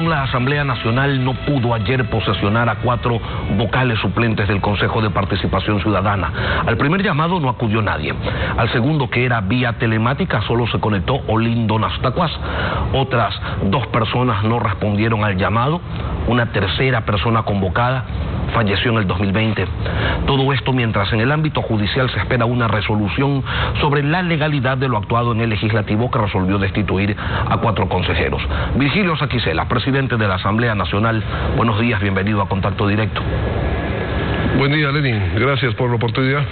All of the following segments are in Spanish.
La Asamblea Nacional no pudo ayer posesionar a 4 vocales suplentes del Consejo de Participación Ciudadana. Al primer llamado no acudió nadie. Al segundo, que era vía telemática, solo se conectó Olindo Nastacuaz. Otras 2 personas no respondieron al llamado. Una tercera persona convocada falleció en el 2020. Todo esto mientras en el ámbito judicial se espera una resolución sobre la legalidad de lo actuado en el legislativo, que resolvió destituir a 4 consejeros. Virgilio Saquicela, presidente de la Asamblea Nacional, buenos días, bienvenido a Contacto Directo. Buen día, Lenin. Gracias por la oportunidad.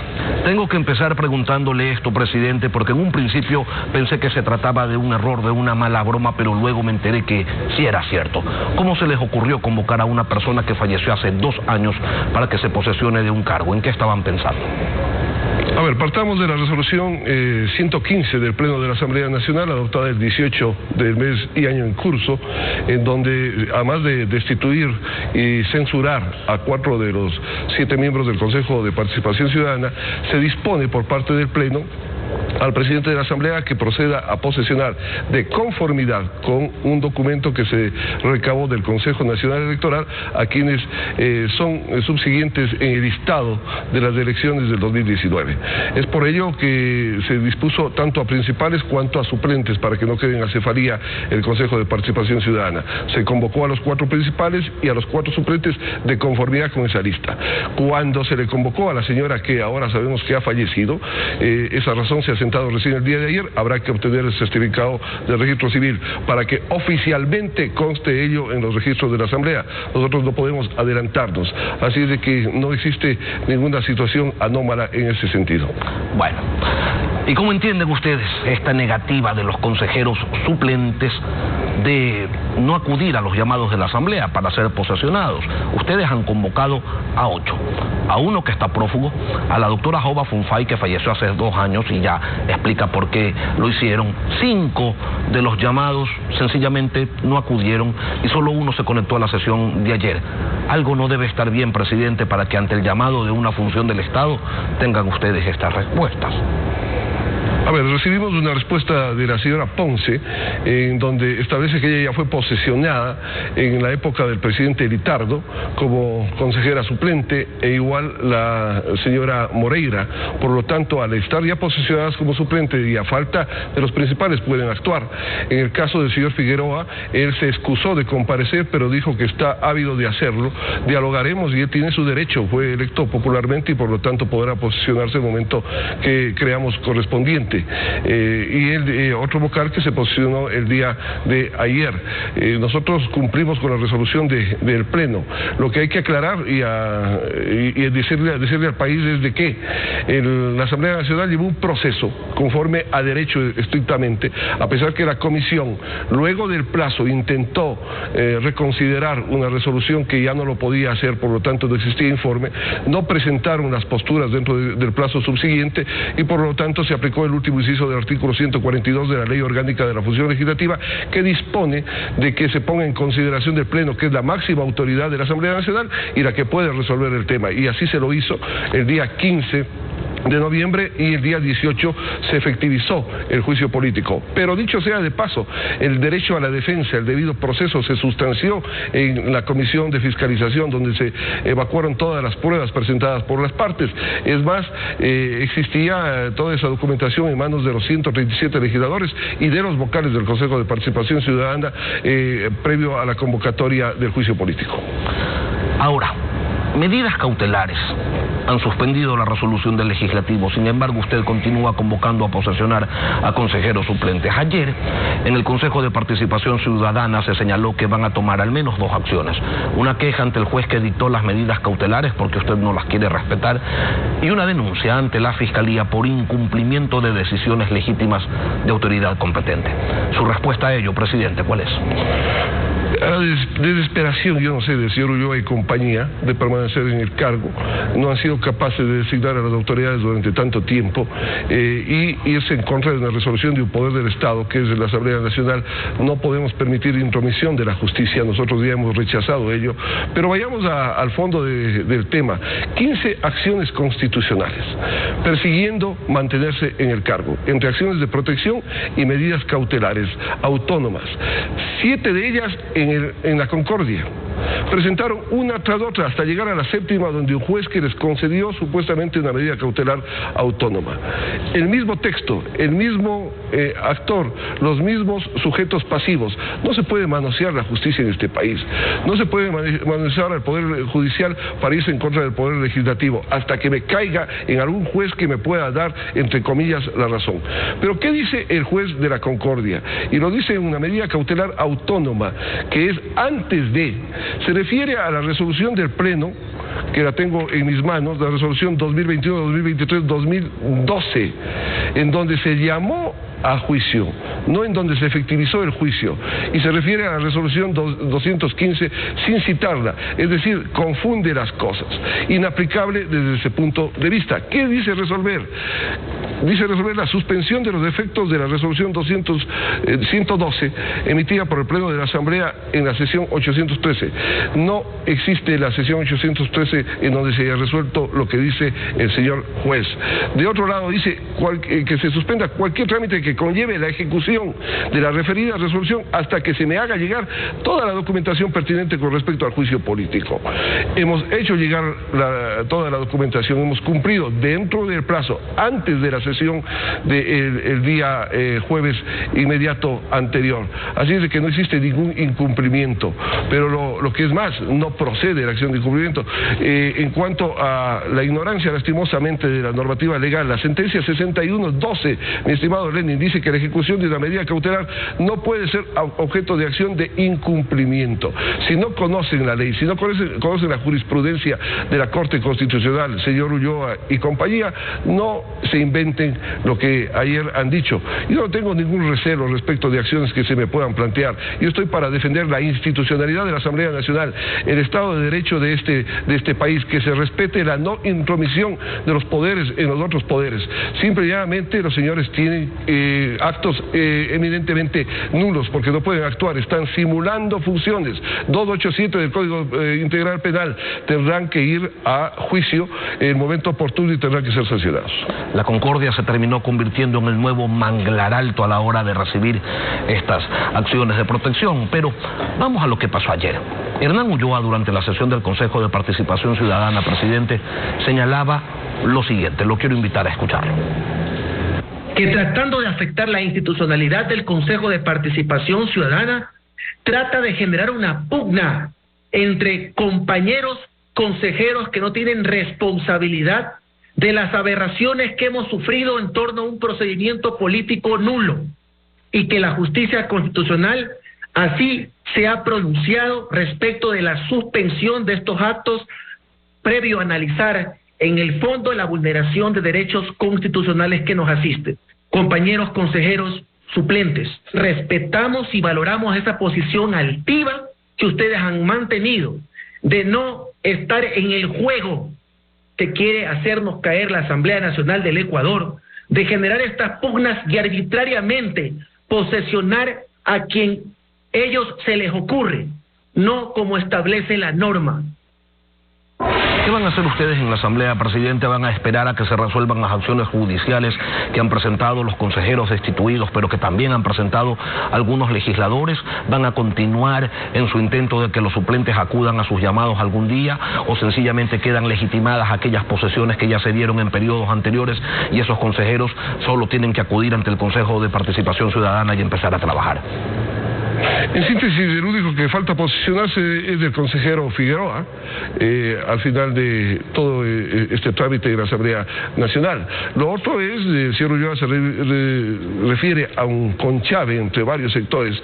Tengo que empezar preguntándole esto, presidente, porque en un principio pensé que se trataba de un error, de una mala broma, pero luego me enteré que sí era cierto. ¿Cómo se les ocurrió convocar a una persona que falleció hace 2 años para que se posesione de un cargo? ¿En qué estaban pensando? A ver, partamos de la resolución 115 del Pleno de la Asamblea Nacional, adoptada el 18 del mes y año en curso, en donde, además de destituir y censurar a 4 de los 7 miembros del Consejo de Participación Ciudadana, se dispone por parte del Pleno al presidente de la Asamblea que proceda a posesionar de conformidad con un documento que se recabó del Consejo Nacional Electoral a quienes son subsiguientes en el listado de las elecciones del 2019. Es por ello que se dispuso tanto a principales cuanto a suplentes para que no queden en acefalía el Consejo de Participación Ciudadana. Se convocó a los 4 principales y a los 4 suplentes de conformidad con esa lista. Cuando se le convocó a la señora que ahora sabemos que ha fallecido, esa razón se ha sentado recién el día de ayer, habrá que obtener el certificado del registro civil para que oficialmente conste ello en los registros de la Asamblea. Nosotros no podemos adelantarnos, así de que no existe ninguna situación anómala en ese sentido. Bueno, ¿y cómo entienden ustedes esta negativa de los consejeros suplentes de no acudir a los llamados de la Asamblea para ser posesionados? Ustedes han convocado a 8, a uno que está prófugo, a la doctora Jova Funfay, que falleció hace 2 años y ya explica por qué lo hicieron. 5 de los llamados sencillamente no acudieron y solo uno se conectó a la sesión de ayer. Algo no debe estar bien, presidente, para que ante el llamado de una función del Estado tengan ustedes estas respuestas. A ver, recibimos una respuesta de la señora Ponce, en donde establece que ella ya fue posesionada en la época del presidente Litardo como consejera suplente, e igual la señora Moreira. Por lo tanto, al estar ya posesionadas como suplente y a falta de los principales, pueden actuar. En el caso del señor Figueroa, él se excusó de comparecer, pero dijo que está ávido de hacerlo. Dialogaremos y él tiene su derecho, fue electo popularmente y por lo tanto podrá posesionarse en el momento que creamos correspondiente. Y el otro vocal que se posicionó el día de ayer. Nosotros cumplimos con la resolución del Pleno. Lo que hay que aclarar y decirle al país es de que la Asamblea Nacional llevó un proceso conforme a derecho estrictamente, a pesar que la comisión, luego del plazo, intentó reconsiderar una resolución que ya no lo podía hacer, por lo tanto no existía informe, no presentaron las posturas dentro del plazo subsiguiente y por lo tanto se aplicó el último inciso del artículo 142 de la Ley Orgánica de la Función Legislativa, que dispone de que se ponga en consideración del Pleno, que es la máxima autoridad de la Asamblea Nacional y la que puede resolver el tema, y así se lo hizo el día 15 de noviembre y el día 18 se efectivizó el juicio político. Pero dicho sea de paso, el derecho a la defensa, el debido proceso se sustanció en la Comisión de Fiscalización, donde se evacuaron todas las pruebas presentadas por las partes. Es más, existía toda esa documentación en manos de los 137 legisladores y de los vocales del Consejo de Participación Ciudadana previo a la convocatoria del juicio político. Ahora, medidas cautelares han suspendido la resolución del legislativo, sin embargo usted continúa convocando a posesionar a consejeros suplentes. Ayer, en el Consejo de Participación Ciudadana se señaló que van a tomar al menos 2 acciones. Una queja ante el juez que dictó las medidas cautelares porque usted no las quiere respetar, y una denuncia ante la Fiscalía por incumplimiento de decisiones legítimas de autoridad competente. Su respuesta a ello, presidente, ¿cuál es? La desesperación, yo no sé, del señor Ulloa y compañía de permanecer en el cargo. No han sido capaces de designar a las autoridades durante tanto tiempo y irse en contra de una resolución de un poder del Estado, que es la Asamblea Nacional. No podemos permitir intromisión de la justicia, nosotros ya hemos rechazado ello. Pero vayamos al fondo del tema. 15 acciones constitucionales, persiguiendo mantenerse en el cargo, entre acciones de protección y medidas cautelares autónomas. 7 de ellas en en la Concordia. Presentaron una tras otra hasta llegar a la séptima, donde un juez que les concedió supuestamente una medida cautelar autónoma. El mismo texto, el mismo actor, los mismos sujetos pasivos. No se puede manosear la justicia en este país. No se puede manosear al Poder Judicial para irse en contra del Poder Legislativo, hasta que me caiga en algún juez que me pueda dar, entre comillas, la razón. Pero ¿qué dice el juez de la Concordia? Y lo dice en una medida cautelar autónoma, que es antes de, se refiere a la resolución del Pleno, que la tengo en mis manos, la resolución 2021, 2023, 2012, en donde se llamó a juicio, no en donde se efectivizó el juicio, y se refiere a la resolución 215 sin citarla, es decir, confunde las cosas, inaplicable desde ese punto de vista. ¿Qué dice resolver? Dice resolver la suspensión de los efectos de la resolución 112 emitida por el Pleno de la Asamblea en la sesión 813. No existe la sesión 813 en donde se haya resuelto lo que dice el señor juez. De otro lado, dice que se suspenda cualquier trámite que conlleve la ejecución de la referida resolución hasta que se me haga llegar toda la documentación pertinente con respecto al juicio político. Hemos hecho llegar toda la documentación, hemos cumplido dentro del plazo, antes de la sesión del día jueves inmediato anterior. Así es de que no existe ningún incumplimiento, pero lo que es más, no procede la acción de incumplimiento. En cuanto a la ignorancia lastimosamente de la normativa legal, la sentencia 6112, mi estimado Lenin, dice que la ejecución de una medida cautelar no puede ser objeto de acción de incumplimiento. Si no conocen la ley, si no conocen la jurisprudencia de la Corte Constitucional, señor Ulloa y compañía, no se inventen lo que ayer han dicho. Yo no tengo ningún recelo respecto de acciones que se me puedan plantear. Yo estoy para defender la institucionalidad de la Asamblea Nacional, el Estado de Derecho de este país, que se respete la no intromisión de los poderes en los otros poderes. Simplemente los señores tienen actos eminentemente nulos, porque no pueden actuar, están simulando funciones. 287 del Código Integral Penal, tendrán que ir a juicio en el momento oportuno y tendrán que ser sancionados. La Concordia se terminó convirtiendo en el nuevo manglar alto a la hora de recibir estas acciones de protección. Pero vamos a lo que pasó ayer. Hernán Ulloa, durante la sesión del Consejo de Participación Ciudadana, presidente, señalaba lo siguiente, lo quiero invitar a escucharlo. Que tratando de afectar la institucionalidad del Consejo de Participación Ciudadana, trata de generar una pugna entre compañeros consejeros que no tienen responsabilidad de las aberraciones que hemos sufrido en torno a un procedimiento político nulo, y que la justicia constitucional así se ha pronunciado respecto de la suspensión de estos actos previo a analizar en el fondo la vulneración de derechos constitucionales que nos asisten. Compañeros consejeros suplentes, respetamos y valoramos esa posición altiva que ustedes han mantenido de no estar en el juego que quiere hacernos caer la Asamblea Nacional del Ecuador, de generar estas pugnas y arbitrariamente posesionar a quien ellos se les ocurre, no como establece la norma. ¿Qué van a hacer ustedes en la Asamblea, presidente? ¿Van a esperar a que se resuelvan las acciones judiciales que han presentado los consejeros destituidos, pero que también han presentado algunos legisladores? ¿Van a continuar en su intento de que los suplentes acudan a sus llamados algún día, o sencillamente quedan legitimadas aquellas posesiones que ya se dieron en periodos anteriores y esos consejeros solo tienen que acudir ante el Consejo de Participación Ciudadana y empezar a trabajar? En síntesis, el único que falta posicionarse es del consejero Figueroa al final de todo este trámite de la Asamblea Nacional. Lo otro es, el señor Ulloa se refiere a un conclave entre varios sectores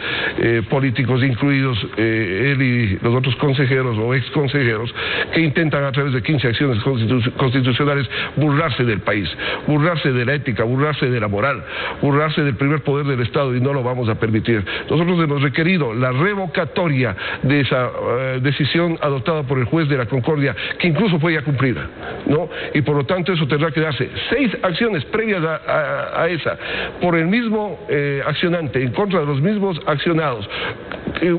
políticos, incluidos él y los otros consejeros o exconsejeros, que intentan a través de 15 acciones constitucionales burlarse del país, burlarse de la ética, burlarse de la moral, burlarse del primer poder del Estado, y no lo vamos a permitir. Nosotros hemos requerido la revocatoria de esa decisión adoptada por el juez de la Concordia, que incluso fue ya cumplida, ¿no? Y por lo tanto eso tendrá que darse 6 acciones previas a esa, por el mismo accionante, en contra de los mismos accionados.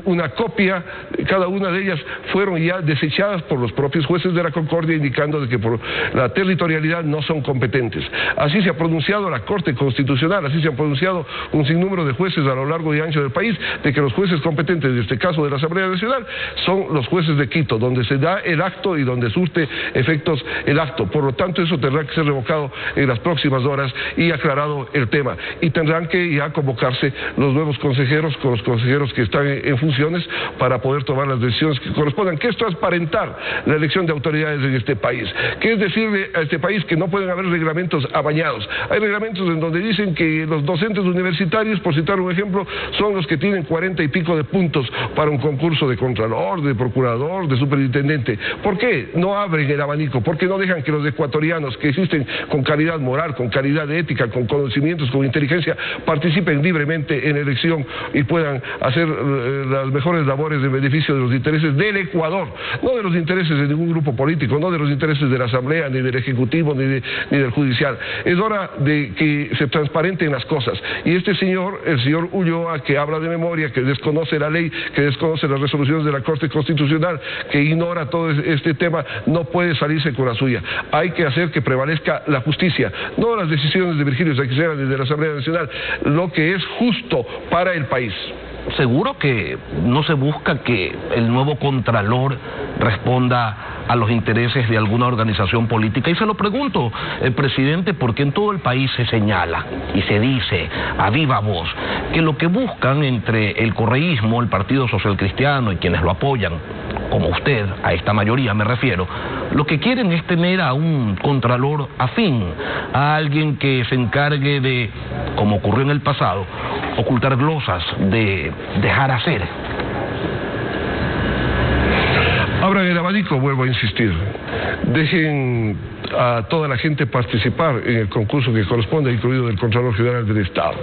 Una copia, cada una de ellas fueron ya desechadas por los propios jueces de la Concordia, indicando de que por la territorialidad no son competentes. Así se ha pronunciado la Corte Constitucional, así se han pronunciado un sinnúmero de jueces a lo largo y ancho del país, de que los jueces jueces competentes de este caso de la Asamblea Nacional son los jueces de Quito, donde se da el acto y donde surte efectos el acto. Por lo tanto, eso tendrá que ser revocado en las próximas horas y aclarado el tema. Y tendrán que ya convocarse los nuevos consejeros con los consejeros que están en funciones para poder tomar las decisiones que correspondan, que es transparentar la elección de autoridades en este país, que es decirle a este país que no pueden haber reglamentos amañados. Hay reglamentos en donde dicen que los docentes universitarios, por citar un ejemplo, son los que tienen 40 y pico de puntos para un concurso de contralor, de procurador, de superintendente. ¿Por qué no abren el abanico? ¿Por qué no dejan que los ecuatorianos que existen con calidad moral, con calidad ética, con conocimientos, con inteligencia, participen libremente en elección y puedan hacer las mejores labores en beneficio de los intereses del Ecuador, no de los intereses de ningún grupo político, no de los intereses de la Asamblea, ni del Ejecutivo, ni del Judicial? Es hora de que se transparenten las cosas. Y este señor, el señor Ulloa, que habla de memoria, que desconoce la ley, que desconoce las resoluciones de la Corte Constitucional, que ignora todo este tema, no puede salirse con la suya. Hay que hacer que prevalezca la justicia, no las decisiones de Virgilio Saquicela desde la Asamblea Nacional, lo que es justo para el país. Seguro que no se busca que el nuevo Contralor responda a los intereses de alguna organización política. Y se lo pregunto, presidente, porque en todo el país se señala y se dice a viva voz que lo que buscan entre el correísmo, el Partido Social Cristiano y quienes lo apoyan, como usted, a esta mayoría me refiero, lo que quieren es tener a un Contralor afín, a alguien que se encargue de, como ocurrió en el pasado, ocultar glosas, de dejar hacer. Abran el abanico, vuelvo a insistir. Dejen a toda la gente participar en el concurso que corresponde, incluido del Contralor General del Estado.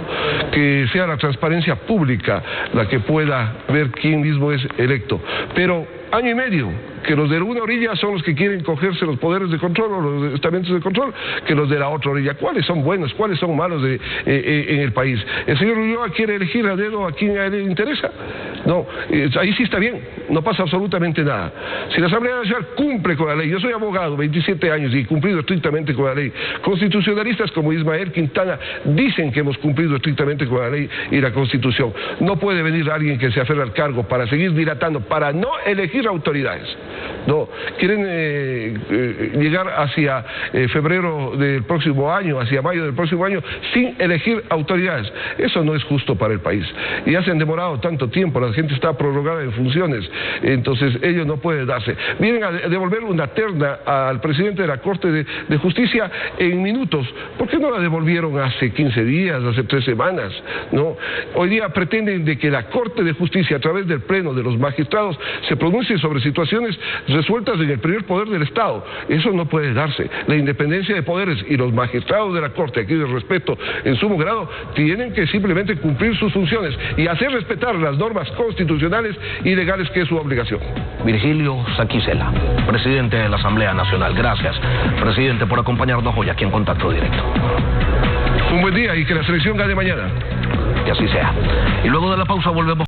Que sea la transparencia pública la que pueda ver quién mismo es electo. Pero año y medio, que los de una orilla son los que quieren cogerse los poderes de control o los estamentos de control, que los de la otra orilla. ¿Cuáles son buenos? ¿Cuáles son malos en el país? ¿El señor Ulloa quiere elegir a dedo a quien a él le interesa? No, ahí sí está bien, no pasa absolutamente nada. Si la Asamblea Nacional cumple con la ley, yo soy abogado, 27 años y he cumplido estrictamente con la ley. Constitucionalistas como Ismael Quintana dicen que hemos cumplido estrictamente con la ley y la Constitución. No puede venir alguien que se aferra al cargo para seguir dilatando, para no elegir autoridades. No, quieren llegar hacia febrero del próximo año, hacia mayo del próximo año, sin elegir autoridades. Eso no es justo para el país. Y ya se han demorado tanto tiempo, la gente está prorrogada en funciones, entonces ello no puede darse. Vienen a devolver una terna al presidente de la Corte de Justicia en minutos. ¿Por qué no la devolvieron hace 15 días, hace 3 semanas? No, hoy día pretenden de que la Corte de Justicia, a través del Pleno de los magistrados, se pronuncie sobre situaciones resueltas en el primer poder del Estado. Eso no puede darse. La independencia de poderes y los magistrados de la Corte, aquí de respeto en sumo grado, tienen que simplemente cumplir sus funciones y hacer respetar las normas constitucionales y legales, que es su obligación. Virgilio Saquicela, presidente de la Asamblea Nacional. Gracias, presidente, por acompañarnos hoy aquí en Contacto Directo. Un buen día y que la selección gane mañana. Que así sea. Y luego de la pausa volvemos.